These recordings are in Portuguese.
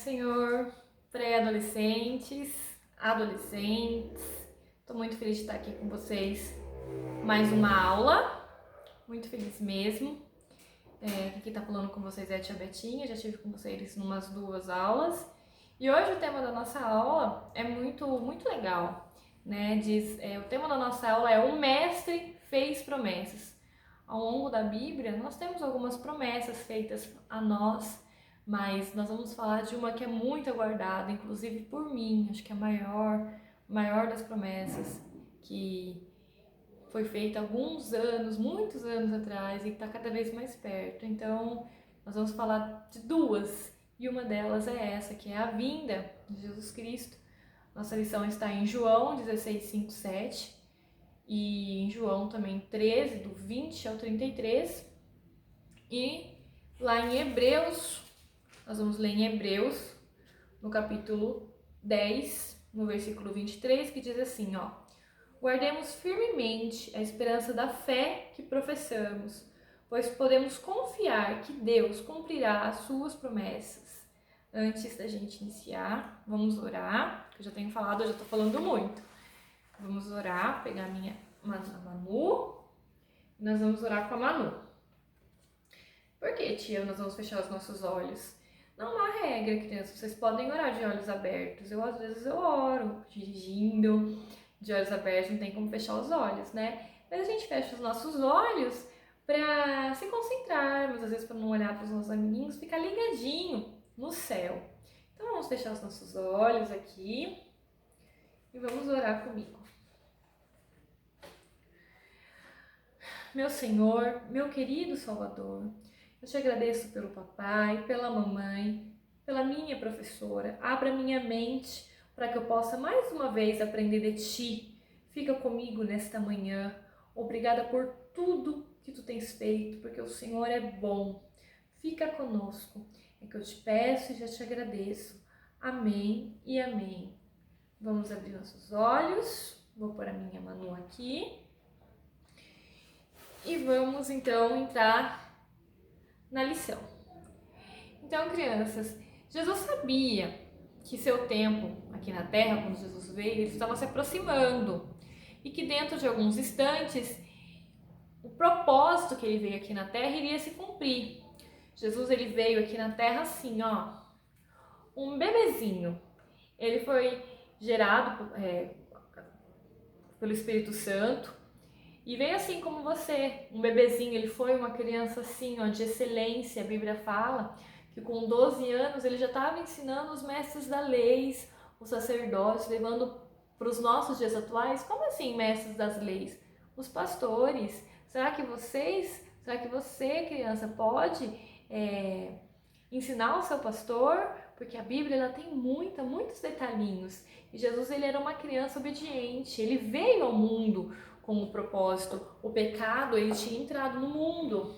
Senhor, pré-adolescentes, adolescentes. Estou muito feliz de estar aqui com vocês. Mais uma aula, muito feliz mesmo. Quem está falando com vocês é a Tia Betinha, já estive com vocês em umas 2 aulas. E hoje o tema da nossa aula é muito legal, né? O tema da nossa aula é "O Mestre fez promessas". Ao longo da Bíblia, nós temos algumas promessas feitas a nós, mas nós vamos falar de uma que é muito aguardada, inclusive por mim, acho que é a maior das promessas, que foi feita há alguns anos, muitos anos atrás, e está cada vez mais perto. Então, nós vamos falar de 2, e uma delas é essa, que é a vinda de Jesus Cristo. Nossa lição está em João 16, 5, 7, e em João também 13, do 20 ao 33, e lá em Hebreus, nós vamos ler em Hebreus, no capítulo 10, no versículo 23, que diz assim, ó: "Guardemos firmemente a esperança da fé que professamos, pois podemos confiar que Deus cumprirá as suas promessas." Antes da gente iniciar, vamos orar, que eu já tenho falado, eu já tô falando muito. Vamos orar, pegar a Manu, e nós vamos orar com a Manu. Por que, tia, nós vamos fechar os nossos olhos? Não há regra, crianças, vocês podem orar de olhos abertos. Às vezes eu oro dirigindo, de olhos abertos, não tem como fechar os olhos, né? Mas a gente fecha os nossos olhos para se concentrarmos, às vezes para não olhar para os nossos amiguinhos, ficar ligadinho no céu. Então vamos fechar os nossos olhos aqui e vamos orar comigo. Meu Senhor, meu querido Salvador, eu te agradeço pelo papai, pela mamãe, pela minha professora. Abra minha mente para que eu possa mais uma vez aprender de ti. Fica comigo nesta manhã. Obrigada por tudo que tu tens feito, porque o Senhor é bom. Fica conosco. É que eu te peço e já te agradeço. Amém e amém. Vamos abrir nossos olhos. Vou pôr a minha Manu aqui. E vamos então entrar na lição. Então, crianças, Jesus sabia que seu tempo aqui na Terra, quando Jesus veio, ele estava se aproximando e que dentro de alguns instantes o propósito que ele veio aqui na Terra iria se cumprir. Jesus ele veio aqui na Terra assim, ó, um bebezinho. Ele foi gerado pelo Espírito Santo. E veio assim como você, um bebezinho. Ele foi uma criança assim, ó, de excelência. A Bíblia fala que com 12 anos ele já estava ensinando os mestres da lei, os sacerdotes, levando para os nossos dias atuais. Como assim mestres das leis? Os pastores. Será que você, criança, pode ensinar o seu pastor? Porque a Bíblia ela tem muitos detalhinhos. E Jesus ele era uma criança obediente. Ele veio ao mundo com o propósito. O pecado ele tinha entrado no mundo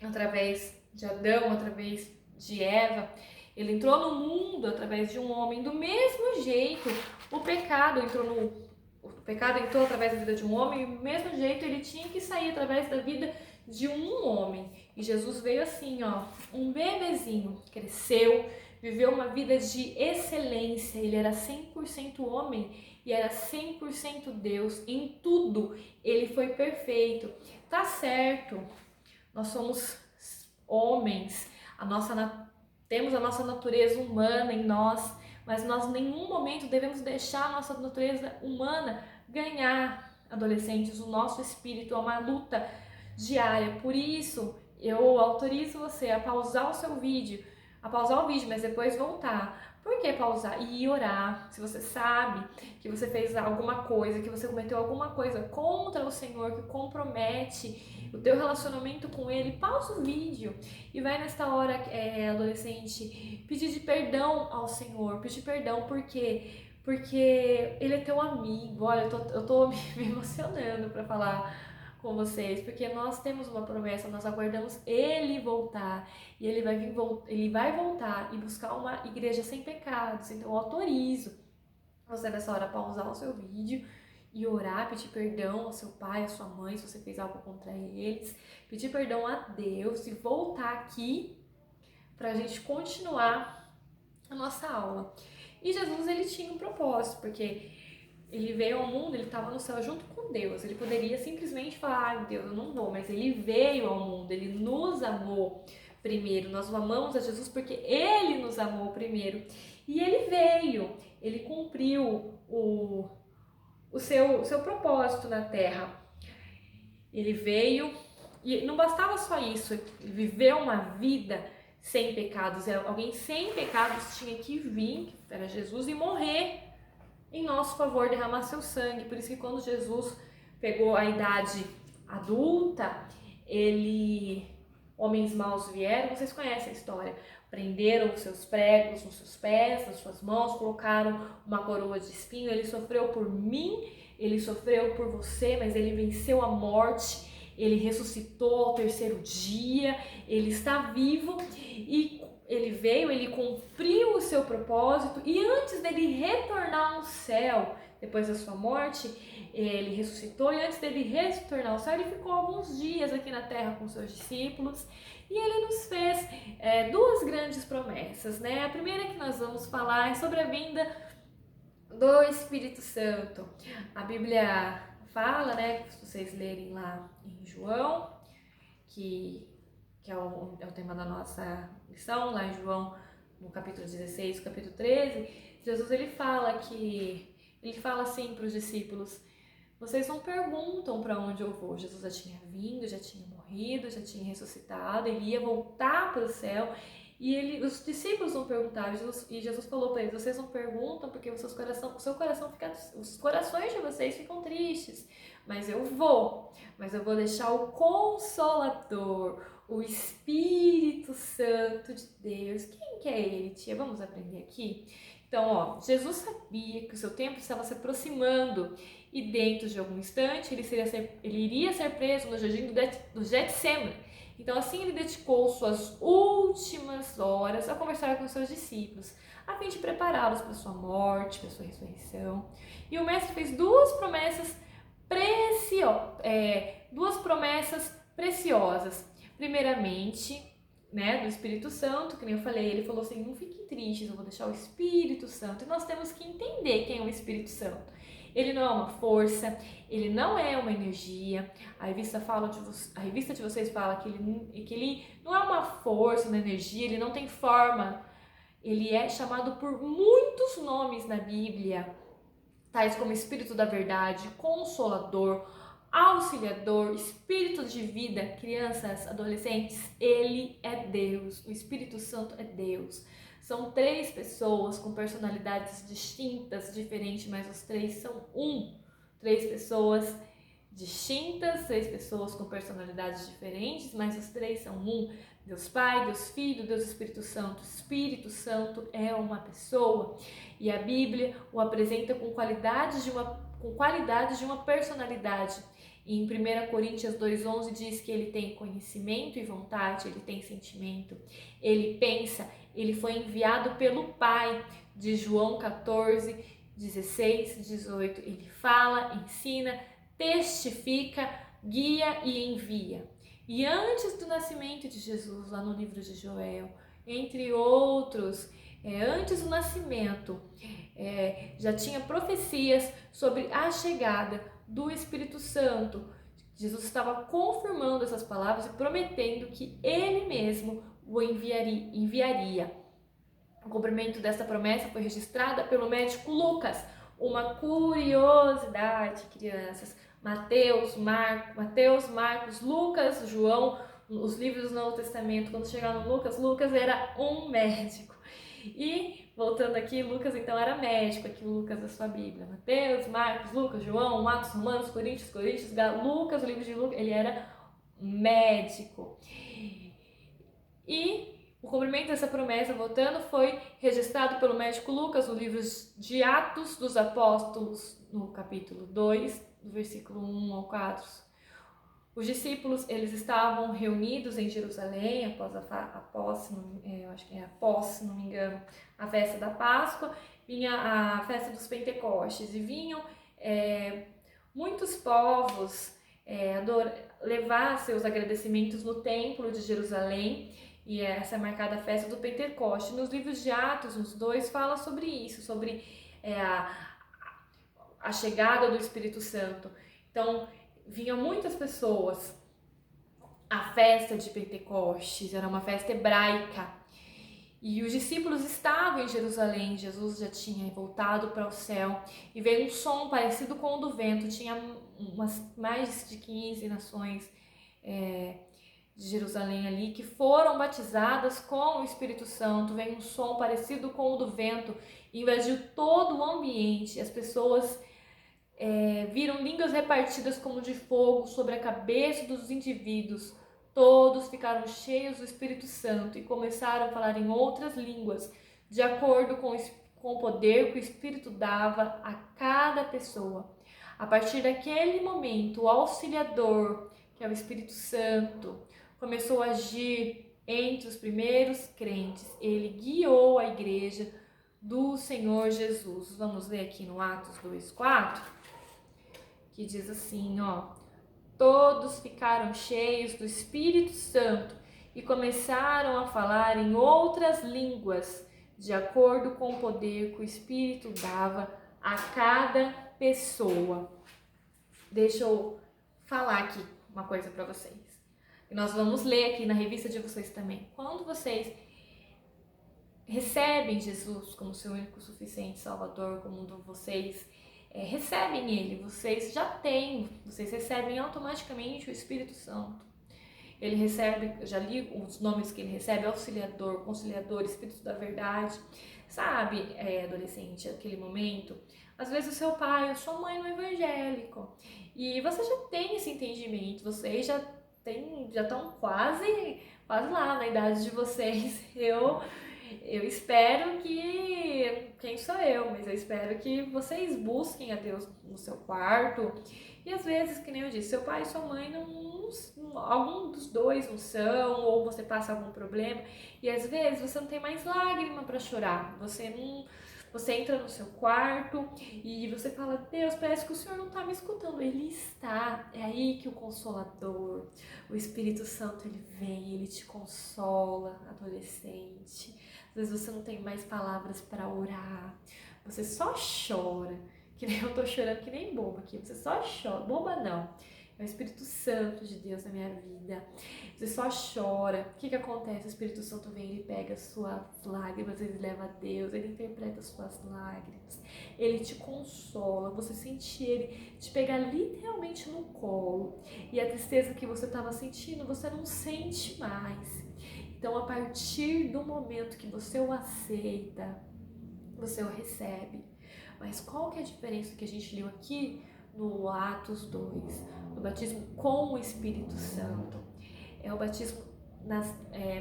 através de Adão, através de Eva. Ele entrou no mundo através de um homem. Do mesmo jeito, o pecado entrou através da vida de um homem, e do mesmo jeito ele tinha que sair através da vida de um homem. E Jesus veio assim, ó, um bebezinho, cresceu, viveu uma vida de excelência. Ele era 100% homem e era 100% Deus. Em tudo ele foi perfeito. Tá certo, nós somos homens, temos a nossa natureza humana em nós, mas nós em nenhum momento devemos deixar a nossa natureza humana ganhar, adolescentes. O nosso espírito é uma luta diária. Por isso eu autorizo você a pausar o vídeo, mas depois voltar. Por que pausar? E orar. Se você sabe que você fez alguma coisa, que você cometeu alguma coisa contra o Senhor, que compromete o teu relacionamento com Ele, pausa o vídeo e vai nesta hora, adolescente, pedir de perdão ao Senhor. Pedir perdão porque Ele é teu amigo. Olha, eu tô me emocionando para falar com vocês, porque nós temos uma promessa, nós aguardamos Ele voltar, e Ele vai voltar e buscar uma igreja sem pecados. Então eu autorizo você nessa hora pausar o seu vídeo e orar, pedir perdão ao seu pai, à sua mãe, se você fez algo contra eles, pedir perdão a Deus e voltar aqui pra gente continuar a nossa aula. E Jesus, ele tinha um propósito, porque ele veio ao mundo, ele estava no céu junto com Deus. Ele poderia simplesmente falar, ai Deus, eu não vou, mas ele veio ao mundo, ele nos amou primeiro. Nós amamos a Jesus porque ele nos amou primeiro. E ele veio, ele cumpriu o seu propósito na terra. Ele veio e não bastava só isso, ele viveu uma vida sem pecados. Alguém sem pecados tinha que vir, que era Jesus, e morrer em nosso favor, derramar seu sangue. Por isso que quando Jesus pegou a idade adulta, homens maus vieram, vocês conhecem a história, prenderam os seus pregos nos seus pés, nas suas mãos, colocaram uma coroa de espinho. Ele sofreu por mim, ele sofreu por você, mas ele venceu a morte, ele ressuscitou ao terceiro dia, ele está vivo e ele veio, ele cumpriu o seu propósito, e antes dele retornar ao céu, depois da sua morte, ele ressuscitou, e antes dele retornar ao céu, ele ficou alguns dias aqui na terra com seus discípulos, e ele nos fez duas grandes promessas, né? A primeira que nós vamos falar é sobre a vinda do Espírito Santo. A Bíblia fala, né, se vocês lerem lá em João, que é o tema da nossa lição, lá em João, no capítulo 16, capítulo 13, Jesus ele fala assim para os discípulos: vocês não perguntam para onde eu vou. Jesus já tinha vindo, já tinha morrido, já tinha ressuscitado, ele ia voltar para o céu, e os discípulos não perguntavam, e Jesus falou para eles: vocês não perguntam porque os corações de vocês ficam tristes, mas eu vou deixar o Consolador, o Espírito Santo de Deus. Quem que é ele, tia? Vamos aprender aqui? Então, Jesus sabia que o seu tempo estava se aproximando, e dentro de algum instante ele iria ser preso no jardim do Getsemane. Então, assim, ele dedicou suas últimas horas a conversar com seus discípulos, a fim de prepará-los para sua morte, para sua ressurreição. E o mestre fez duas promessas preciosas. Primeiramente, né, do Espírito Santo, que nem eu falei, ele falou assim: não fiquem tristes, eu vou deixar o Espírito Santo. E nós temos que entender quem é o Espírito Santo. Ele não é uma força, ele não é uma energia. A revista de vocês fala que ele não é uma força, uma energia, ele não tem forma. Ele é chamado por muitos nomes na Bíblia, tais como Espírito da Verdade, Consolador, Auxiliador, Espírito de vida. Crianças, adolescentes, ele é Deus, o Espírito Santo é Deus. São três pessoas com personalidades distintas, diferentes, mas os três são um. Três pessoas distintas, três pessoas com personalidades diferentes, mas os três são um. Deus Pai, Deus Filho, Deus Espírito Santo. Espírito Santo é uma pessoa, e a Bíblia o apresenta com qualidades de uma personalidade. E em 1 Coríntios 2,11 diz que ele tem conhecimento e vontade, ele tem sentimento, ele pensa, ele foi enviado pelo Pai. De João 14, 16, 18, ele fala, ensina, testifica, guia e envia. E antes do nascimento de Jesus, lá no livro de Joel, entre outros, antes do nascimento, já tinha profecias sobre a chegada do Espírito Santo. Jesus estava confirmando essas palavras e prometendo que ele mesmo o enviaria. O cumprimento dessa promessa foi registrada pelo médico Lucas. Uma curiosidade, crianças: Mateus, Marcos, Lucas, João, os livros do Novo Testamento. Quando chegar no Lucas era um médico. E voltando aqui, Lucas então era médico, aqui o Lucas da sua Bíblia. Mateus, Marcos, Lucas, João, Atos, Romanos, Coríntios, Lucas, o livro de Lucas, ele era médico. E o cumprimento dessa promessa, voltando, foi registrado pelo médico Lucas no livro de Atos dos Apóstolos, no capítulo 2, do versículo 1 ao 4. Os discípulos, eles estavam reunidos em Jerusalém após a posse, se não me engano, a festa da Páscoa, vinha a festa dos Pentecostes, e vinham muitos povos levar seus agradecimentos no templo de Jerusalém. E essa é marcada a festa do Pentecoste. Nos livros de Atos, nos 2, fala sobre isso, sobre a chegada do Espírito Santo. Então, vinham muitas pessoas. A festa de Pentecostes era uma festa hebraica. E os discípulos estavam em Jerusalém, Jesus já tinha voltado para o céu, e veio um som parecido com o do vento. Tinha mais de 15 nações de Jerusalém ali que foram batizadas com o Espírito Santo. Veio um som parecido com o do vento, invadiu todo o ambiente. As pessoas viram línguas repartidas como de fogo sobre a cabeça dos indivíduos. Todos ficaram cheios do Espírito Santo e começaram a falar em outras línguas, de acordo com o poder que o Espírito dava a cada pessoa. A partir daquele momento, o Auxiliador, que é o Espírito Santo, começou a agir entre os primeiros crentes. Ele guiou a igreja do Senhor Jesus. Vamos ler aqui no Atos 2:4, que diz assim, todos ficaram cheios do Espírito Santo e começaram a falar em outras línguas, de acordo com o poder que o Espírito dava a cada pessoa. Deixa eu falar aqui uma coisa para vocês. E nós vamos ler aqui na revista de vocês também. Quando vocês recebem Jesus como seu único suficiente Salvador, como vocês recebem Ele, vocês recebem automaticamente o Espírito Santo. Ele recebe, eu já li os nomes que ele recebe: Auxiliador, Conciliador, Espírito da Verdade. Sabe, adolescente, aquele momento, às vezes o seu pai ou sua mãe não é evangélico, e você já tem esse entendimento, vocês já estão quase lá na idade de vocês. Eu espero que, quem sou eu, mas eu espero que vocês busquem a Deus no seu quarto. E às vezes, que nem eu disse, seu pai e sua mãe algum dos dois não são, ou você passa algum problema, e às vezes você não tem mais lágrima para chorar, você entra no seu quarto e você fala: Deus, parece que o Senhor não está me escutando. Ele está. É aí que o Consolador, o Espírito Santo, ele vem, ele te consola, adolescente. Às vezes você não tem mais palavras para orar, você só chora, que nem eu tô chorando que nem boba aqui, você só chora, boba não. É o Espírito Santo de Deus na minha vida. Você só chora. O que acontece? O Espírito Santo vem, ele pega as suas lágrimas, ele leva a Deus, ele interpreta as suas lágrimas, ele te consola. Você sente ele te pegar literalmente no colo, e a tristeza que você estava sentindo, você não sente mais. Então, a partir do momento que você o aceita, você o recebe. Mas qual que é a diferença que a gente leu aqui no Atos 2, do batismo com o Espírito Santo? É o batismo,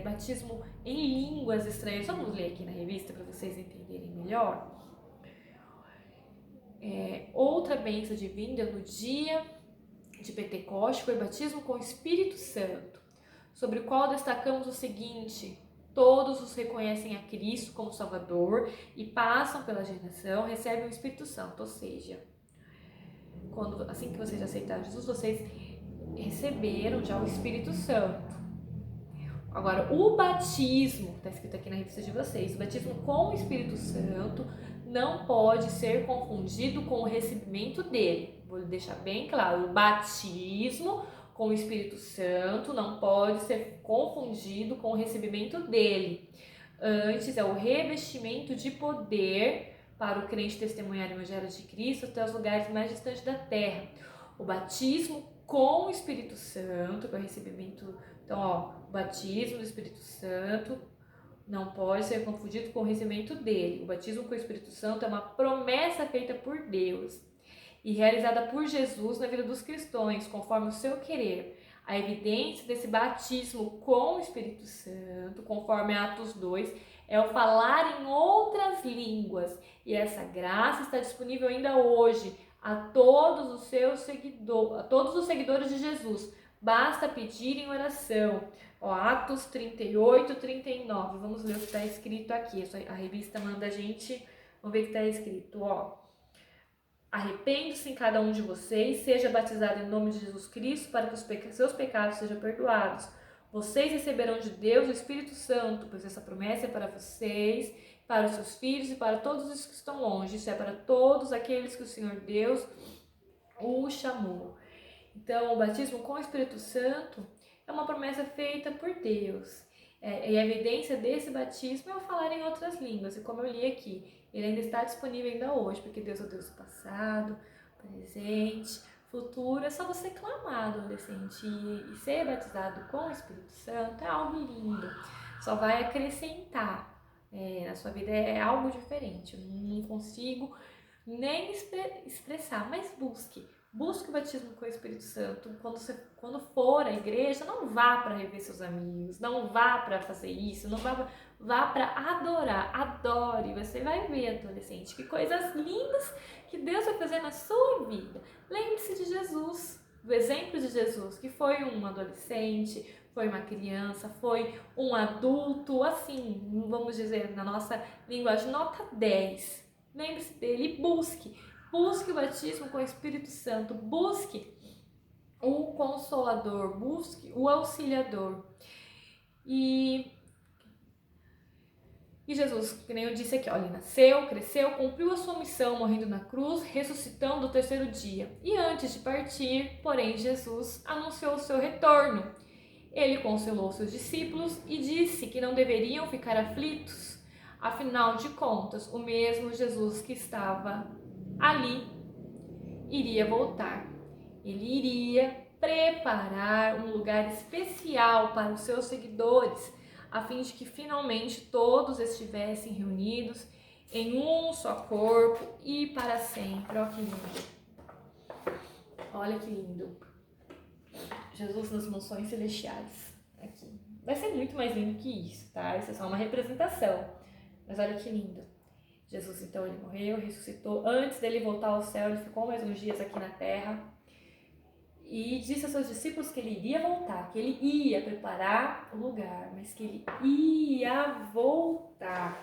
batismo em línguas estranhas. Vamos ler aqui na revista para vocês entenderem melhor. Outra bênção divina no dia de Pentecostes foi o batismo com o Espírito Santo, sobre o qual destacamos o seguinte: todos os reconhecem a Cristo como Salvador e passam pela geração, recebem o Espírito Santo. Ou seja, assim que vocês aceitaram Jesus, vocês receberam já o Espírito Santo. Agora, o batismo, está escrito aqui na revista de vocês, o batismo com o Espírito Santo não pode ser confundido com o recebimento dele. Vou deixar bem claro: o batismo com o Espírito Santo não pode ser confundido com o recebimento dele. Antes, é o revestimento de poder para o crente testemunhar o Evangelho de Cristo até os lugares mais distantes da terra. O batismo com o Espírito Santo, que é o recebimento. Então, o batismo do Espírito Santo não pode ser confundido com o recebimento dele. O batismo com o Espírito Santo é uma promessa feita por Deus e realizada por Jesus na vida dos cristãos, conforme o seu querer. A evidência desse batismo com o Espírito Santo, conforme Atos 2, é o falar em outras línguas. E essa graça está disponível ainda hoje a todos os seguidores de Jesus. Basta pedir em oração. Atos 38, 39. Vamos ler o que está escrito aqui. A revista manda a gente. Vamos ver o que está escrito. Arrepende-se em cada um de vocês, seja batizado em nome de Jesus Cristo para que os seus pecados sejam perdoados. Vocês receberão de Deus o Espírito Santo, pois essa promessa é para vocês, para os seus filhos e para todos os que estão longe. Isso é para todos aqueles que o Senhor Deus o chamou. Então, o batismo com o Espírito Santo é uma promessa feita por Deus. E a evidência desse batismo é o falar em outras línguas. E como eu li aqui, ele ainda está disponível ainda hoje, porque Deus é o Deus do passado, presente, futuro. É só você clamar, adolescente, e ser batizado com o Espírito Santo é algo lindo. Só vai acrescentar na sua vida, é algo diferente. Eu não consigo nem expressar, mas busque o batismo com o Espírito Santo. Quando for à igreja, não vá para rever seus amigos, não vá para fazer isso, não vá para adorar. Adore, você vai ver, adolescente, que coisas lindas que Deus vai fazer na sua vida. Lembre-se de Jesus, do exemplo de Jesus, que foi um adolescente, foi uma criança, foi um adulto, assim, vamos dizer, na nossa linguagem, nota 10. Lembre-se dele e busque o batismo com o Espírito Santo, busque o Consolador, busque o Auxiliador. E Jesus, que nem eu disse aqui, olha, nasceu, cresceu, cumpriu a sua missão, morrendo na cruz, ressuscitando no terceiro dia. E antes de partir, porém, Jesus anunciou o seu retorno. Ele consolou seus discípulos e disse que não deveriam ficar aflitos. Afinal de contas, o mesmo Jesus que estava ali iria voltar. Ele iria preparar um lugar especial para os seus seguidores, a fim de que finalmente todos estivessem reunidos em um só corpo e para sempre. Olha que lindo! Olha que lindo! Jesus nas mansões celestiais. Aqui. Vai ser muito mais lindo que isso, tá? Isso é só uma representação. Mas olha que lindo. Jesus, então, ele morreu, ressuscitou. Antes dele voltar ao céu, ele ficou mais uns dias aqui na terra. E disse aos seus discípulos que ele iria voltar, que ele ia preparar o lugar, mas que ele ia voltar.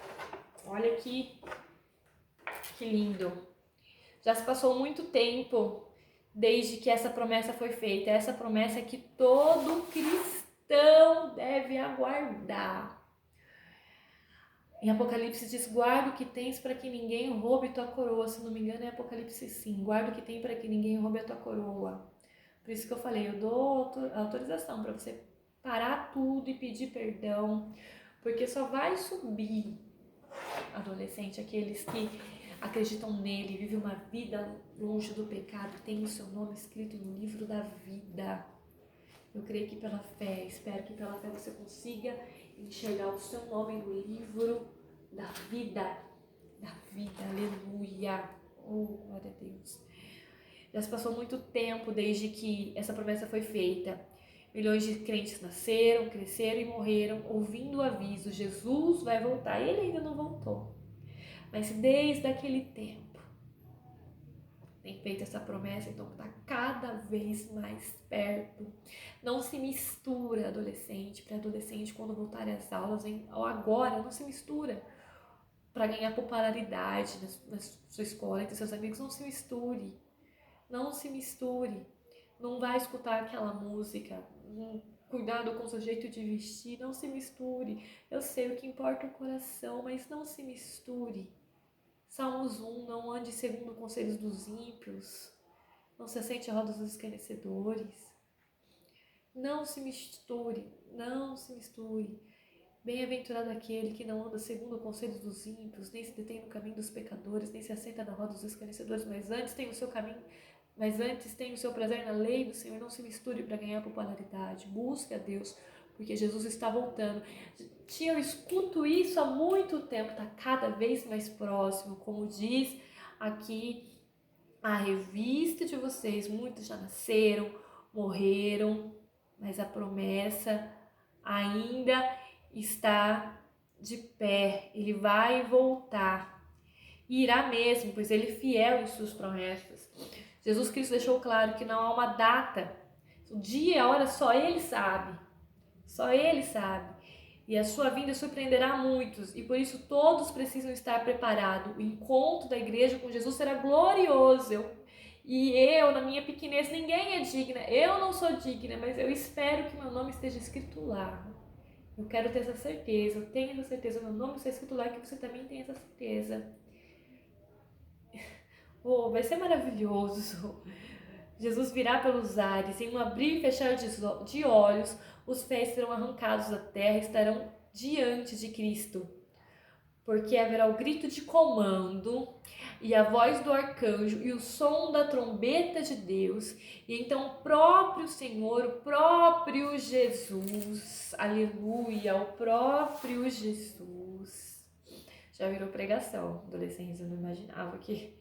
Olha que lindo. Já se passou muito tempo desde que essa promessa foi feita. Essa promessa é que todo cristão deve aguardar. Em Apocalipse diz, guarda o que tens para que ninguém roube tua coroa. Se não me engano é Apocalipse 5. Guarda o que tem para que ninguém roube a tua coroa. Por isso que eu falei, eu dou autorização para você parar tudo e pedir perdão. Porque só vai subir, adolescente, aqueles que acreditam nele, vivem uma vida longe do pecado, tem o seu nome escrito no livro da vida. Eu creio que pela fé, espero que pela fé você consiga enxergar o seu nome no livro da vida, aleluia, oh, glória a Deus. Já se passou muito tempo desde que essa promessa foi feita. Milhões de crentes nasceram, cresceram e morreram ouvindo o aviso, Jesus vai voltar, e ele ainda não voltou. Mas desde aquele tempo, tem feito essa promessa, então está cada vez mais perto. Não se mistura adolescente, pré-adolescente, quando voltarem às aulas, ou agora, não se mistura para ganhar popularidade na sua escola, entre seus amigos, não se misture. Não se misture. Não vai escutar aquela música, cuidado com o seu jeito de vestir, não se misture. Eu sei o que importa é o coração, mas não se misture. Salmos 1, não ande segundo conselhos dos ímpios, não se assente à roda dos escarnecedores. Não se misture, não se misture. Bem-aventurado aquele que não anda segundo o conselho dos ímpios, nem se detém no caminho dos pecadores, nem se assenta na roda dos escarnecedores, mas antes tem o seu prazer na lei do Senhor. Não se misture para ganhar popularidade. Busque a Deus, porque Jesus está voltando. Eu escuto isso há muito tempo, está cada vez mais próximo. Como diz aqui a revista de vocês, muitos já nasceram, morreram, mas a promessa ainda está de pé. Ele vai voltar. E irá mesmo, pois ele é fiel em suas promessas. Jesus Cristo deixou claro que não há uma data, o dia e a hora só ele sabe. Só ele sabe. E a sua vinda surpreenderá muitos, e por isso todos precisam estar preparados. O encontro da igreja com Jesus será glorioso. E eu, na minha pequenez, ninguém é digna, eu não sou digna, mas eu espero que meu nome esteja escrito lá. Eu quero ter essa certeza, eu tenho essa certeza, meu nome está escrito lá, que você também tem essa certeza. Oh, vai ser maravilhoso. Jesus virá pelos ares, em um abrir e fechar de olhos, os pés serão arrancados da terra e estarão diante de Cristo. Porque haverá o grito de comando e a voz do arcanjo e o som da trombeta de Deus, e então o próprio Senhor, o próprio Jesus, aleluia, o próprio Jesus. Já virou pregação, adolescentes, eu não imaginava que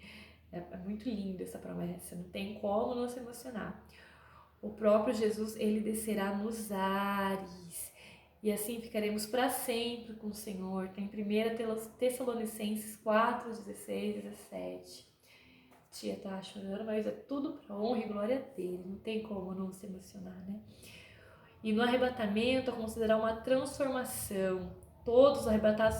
é muito linda essa promessa, não tem como não se emocionar. O próprio Jesus, ele descerá nos ares, e assim ficaremos para sempre com o Senhor. Tem 1 Tessalonicenses 4, 16, 17. Tia tá chorando, mas é tudo para honra e glória dele, não tem como não se emocionar, né? E no arrebatamento considerar uma transformação. Todos os arrebatados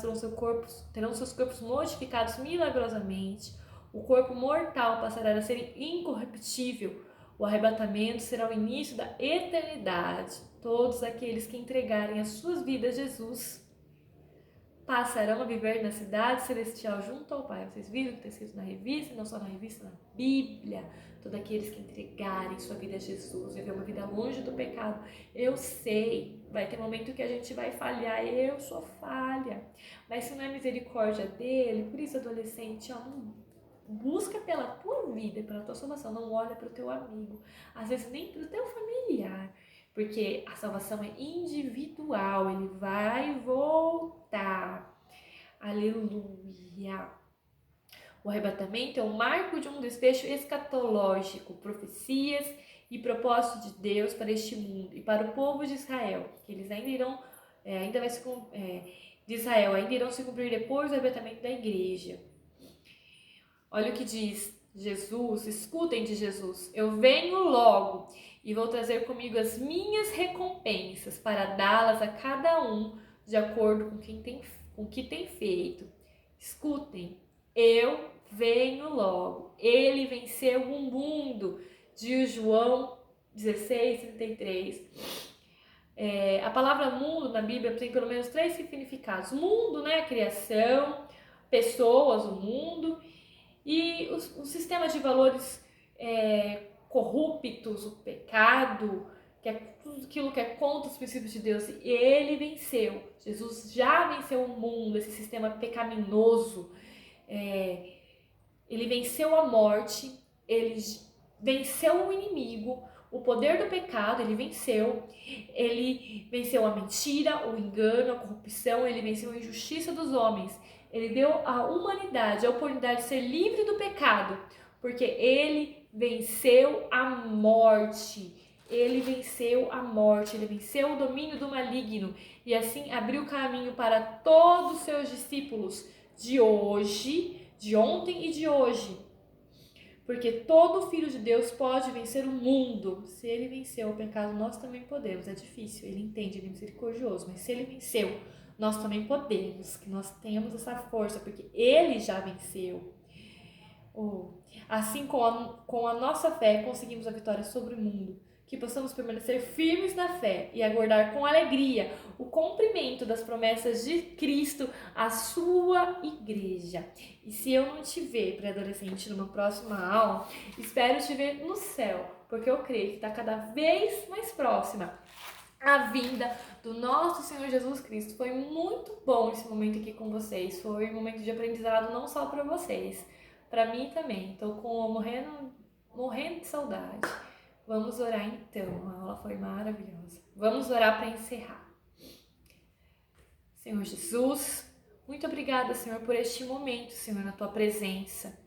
terão seus corpos modificados milagrosamente. O corpo mortal passará a ser incorruptível. O arrebatamento será o início da eternidade. Todos aqueles que entregarem as suas vidas a Jesus passarão a viver na cidade celestial junto ao Pai. Vocês viram que está escrito na revista, não só na revista, na Bíblia. Todos aqueles que entregarem sua vida a Jesus, viver uma vida longe do pecado. Eu sei, vai ter momento que a gente vai falhar, eu sou falha. Mas se não é misericórdia dele, por isso, adolescente, não busca pela tua vida, pela tua salvação, não olha para o teu amigo, às vezes nem para o teu familiar. Porque a salvação é individual, ele vai voltar. Aleluia. O arrebatamento é o marco de um desfecho escatológico, profecias e propósito de Deus para este mundo e para o povo de Israel, que eles ainda irão, de Israel, ainda irão se cumprir depois do arrebatamento da igreja. Olha o que diz Jesus, escutem de Jesus: eu venho logo e vou trazer comigo as minhas recompensas para dá-las a cada um de acordo com o que tem feito. Escutem, eu venho logo. Ele venceu o mundo, diz João 16:33. A palavra mundo na Bíblia tem pelo menos 3 significados. Mundo, né, a criação, pessoas, o mundo, e o sistema de valores corruptos, o pecado, que é tudo aquilo que é contra os princípios de Deus. E ele venceu. Jesus já venceu o mundo, esse sistema pecaminoso. Ele venceu a morte, ele venceu o inimigo, o poder do pecado, ele venceu a mentira, o engano, a corrupção, ele venceu a injustiça dos homens. Ele deu à humanidade a oportunidade de ser livre do pecado, porque ele venceu a morte. Ele venceu a morte, ele venceu o domínio do maligno e assim abriu caminho para todos os seus discípulos de hoje, de ontem e de hoje. Porque todo filho de Deus pode vencer o mundo. Se ele venceu o pecado, nós também podemos. É difícil, ele entende, ele é misericordioso, mas se ele venceu, nós também podemos, que nós tenhamos essa força, porque ele já venceu. Assim, com a nossa fé, conseguimos a vitória sobre o mundo. Que possamos permanecer firmes na fé e aguardar com alegria o cumprimento das promessas de Cristo à sua igreja. E se eu não te ver, pré-adolescente, numa próxima aula, espero te ver no céu, porque eu creio que está cada vez mais próxima a vinda do nosso Senhor Jesus Cristo. Foi muito bom esse momento aqui com vocês, foi um momento de aprendizado não só para vocês, para mim também. Estou morrendo de saudade. Vamos orar então, a aula foi maravilhosa. Vamos orar para encerrar. Senhor Jesus, muito obrigada, Senhor, por este momento, Senhor, na Tua presença.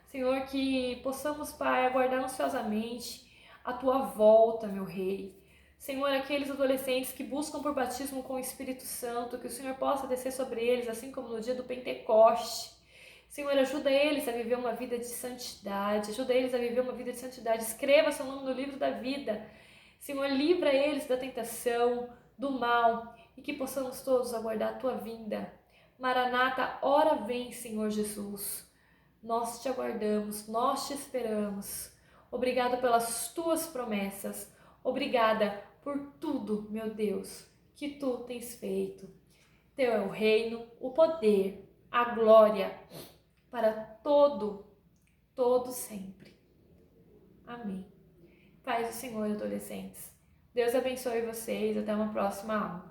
Senhor, que possamos, Pai, aguardar ansiosamente a Tua volta, meu Rei. Senhor, aqueles adolescentes que buscam por batismo com o Espírito Santo, que o Senhor possa descer sobre eles, assim como no dia do Pentecoste. Senhor, ajuda eles a viver uma vida de santidade, ajuda eles a viver uma vida de santidade. Escreva seu nome no livro da vida. Senhor, livra eles da tentação, do mal, e que possamos todos aguardar a Tua vinda. Maranata, ora vem, Senhor Jesus. Nós te aguardamos, nós te esperamos. Obrigado pelas tuas promessas. Obrigada por tudo, meu Deus, que tu tens feito. Teu é o reino, o poder, a glória para todo sempre. Amém. Paz do Senhor, adolescentes. Deus abençoe vocês. Até uma próxima aula.